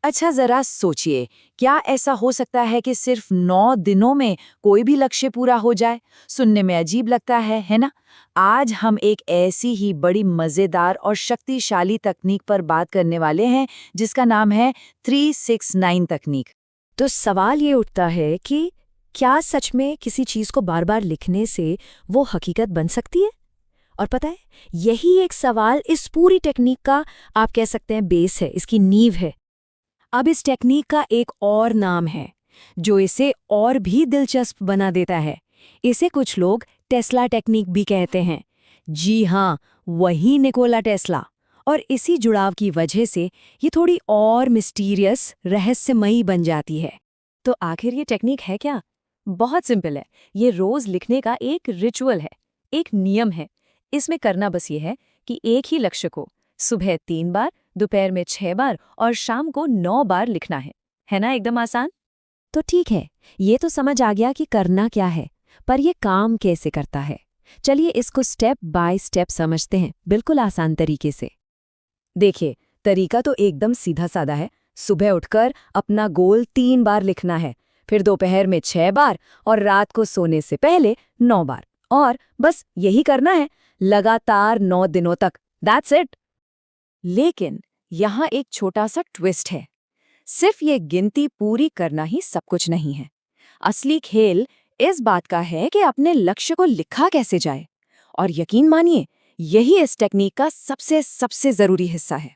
अच्छा जरा सोचिए, क्या ऐसा हो सकता है कि सिर्फ 9 दिनों में कोई भी लक्ष्य पूरा हो जाए? सुनने में अजीब लगता है ना? आज हम एक ऐसी ही बड़ी मजेदार और शक्तिशाली तकनीक पर बात करने वाले हैं जिसका नाम है 369 तकनीक। तो सवाल ये उठता है कि क्या सच में किसी चीज को बार बार लिखने से वो हकीकत बन सकती है? और पता है, यही एक सवाल इस पूरी टेक्निक का आप कह सकते हैं बेस है, इसकी नींव है। अब इस टेक्निक का एक और नाम है जो इसे और भी दिलचस्प बना देता है। इसे कुछ लोग टेस्ला टेक्निक भी कहते हैं। जी हाँ, वही निकोला टेस्ला। और इसी जुड़ाव की वजह से ये थोड़ी और मिस्टीरियस, रहस्यमयी बन जाती है। तो आखिर ये टेक्निक है क्या? बहुत सिंपल है। ये रोज लिखने का एक रिचुअल है, एक नियम है। इसमें करना बस ये है कि एक ही लक्ष्य को सुबह 3 बार, दोपहर में 6 बार और शाम को 9 बार लिखना है ना? एकदम आसान। तो ठीक है, ये तो समझ आ गया कि करना क्या है, पर ये काम कैसे करता है। चलिए इसको स्टेप बाय स्टेप समझते हैं, बिल्कुल आसान तरीके से। देखिए, तरीका तो एकदम सीधा साधा है। सुबह उठकर अपना गोल 3 बार लिखना है, फिर दोपहर में 6 बार और रात को सोने से पहले 9 बार। और बस यही करना है लगातार 9 दिनों तक। That's it. लेकिन यहाँ एक छोटा सा ट्विस्ट है। सिर्फ ये गिनती पूरी करना ही सब कुछ नहीं है। असली खेल इस बात का है कि अपने लक्ष्य को लिखा कैसे जाए। और यकीन मानिए, यही इस टेक्निक का सबसे सबसे जरूरी हिस्सा है।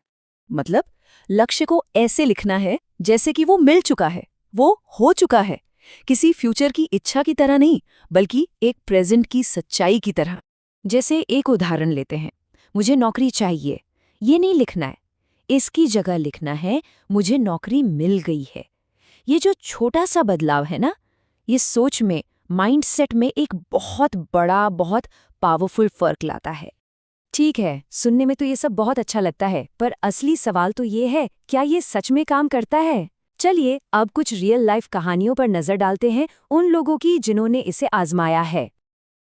मतलब लक्ष्य को ऐसे लिखना है जैसे कि वो मिल चुका है, वो हो चुका है। किसी फ्यूचर की इच्छा की तरह नहीं, बल्कि एक प्रेजेंट की सच्चाई की तरह। जैसे एक उदाहरण लेते हैं, मुझे नौकरी चाहिए, ये नहीं लिखना है। इसकी जगह लिखना है मुझे नौकरी मिल गई है। ये जो छोटा सा बदलाव है ना, ये सोच में, माइंडसेट में एक बहुत बड़ा, बहुत पावरफुल फर्क लाता है। ठीक है, सुनने में तो ये सब बहुत अच्छा लगता है, पर असली सवाल तो ये है, क्या ये सच में काम करता है? चलिए अब कुछ रियल लाइफ कहानियों पर नजर डालते हैं, उन लोगों की जिन्होंने इसे आजमाया है।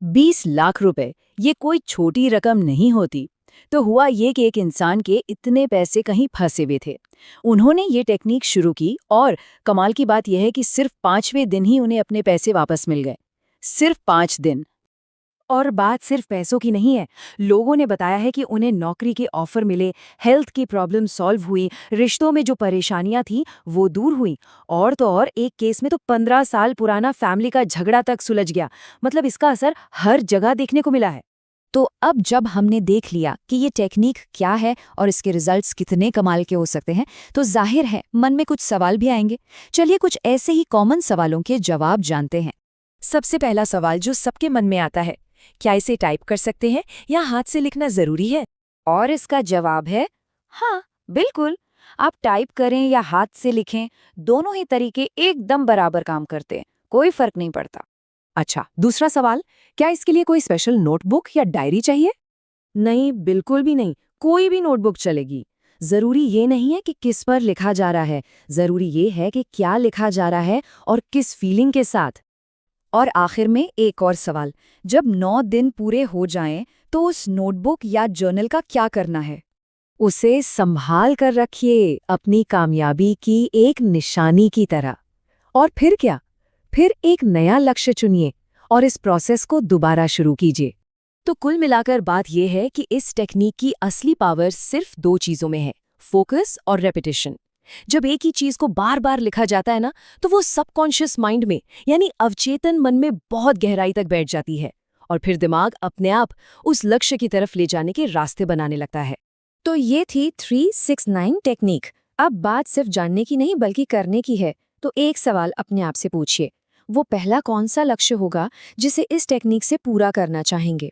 20 लाख रुपए, ये कोई छोटी रकम नहीं होती। तो हुआ ये कि एक इंसान के इतने पैसे कहीं फंसे हुए थे। उन्होंने ये टेक्निक शुरू की और कमाल की बात यह है कि सिर्फ 5वें दिन ही उन्हें अपने पैसे वापस मिल गए। सिर्फ 5 दिन। और बात सिर्फ पैसों की नहीं है। लोगों ने बताया है कि उन्हें नौकरी के ऑफर मिले, हेल्थ की प्रॉब्लम सॉल्व हुई, रिश्तों में जो परेशानियां थी वो दूर हुई। और तो और एक केस में तो 15 साल पुराना फैमिली का झगड़ा तक सुलझ गया। मतलब इसका असर हर जगह देखने को मिला है। तो अब जब हमने देख लिया कि ये टेक्निक क्या है और इसके रिजल्ट्स कितने कमाल के हो सकते हैं, तो जाहिर है मन में कुछ सवाल भी आएंगे। चलिए कुछ ऐसे ही कॉमन सवालों के जवाब जानते हैं। सबसे पहला सवाल जो सबके मन में आता है, क्या इसे टाइप कर सकते हैं या हाथ से लिखना जरूरी है? और इसका जवाब है हाँ, बिल्कुल। आप टाइप करें या हाथ से लिखें, दोनों ही तरीके एकदम बराबर काम करते हैं, कोई फर्क नहीं पड़ता। अच्छा, दूसरा सवाल, क्या इसके लिए कोई स्पेशल नोटबुक या डायरी चाहिए? नहीं, बिल्कुल भी नहीं। कोई भी नोटबुक चलेगी। जरूरी ये नहीं है कि किस पर लिखा जा रहा है, जरूरी ये है कि क्या लिखा जा रहा है और किस फीलिंग के साथ। और आखिर में एक और सवाल, जब 9 दिन पूरे हो जाएं, तो उस नोटबुक या जर्नल का क्या करना है? उसे संभाल कर रखिए, अपनी कामयाबी की एक निशानी की तरह। और फिर क्या? फिर एक नया लक्ष्य चुनिए और इस प्रोसेस को दोबारा शुरू कीजिए। तो कुल मिलाकर बात यह है कि इस टेक्निक की असली पावर सिर्फ 2 चीजों में है, फोकस और रेपिटेशन। जब एक ही चीज को बार बार लिखा जाता है ना, तो वो सबकॉन्शियस माइंड में, यानी अवचेतन मन में बहुत गहराई तक बैठ जाती है और फिर दिमाग अपने आप उस लक्ष्य की तरफ ले जाने के रास्ते बनाने लगता है। तो ये थी 369 टेक्निक। अब बात सिर्फ जानने की नहीं बल्कि करने की है। तो एक सवाल अपने आप से पूछिए, वो पहला कौन सा लक्ष्य होगा जिसे इस टेक्निक से पूरा करना चाहेंगे?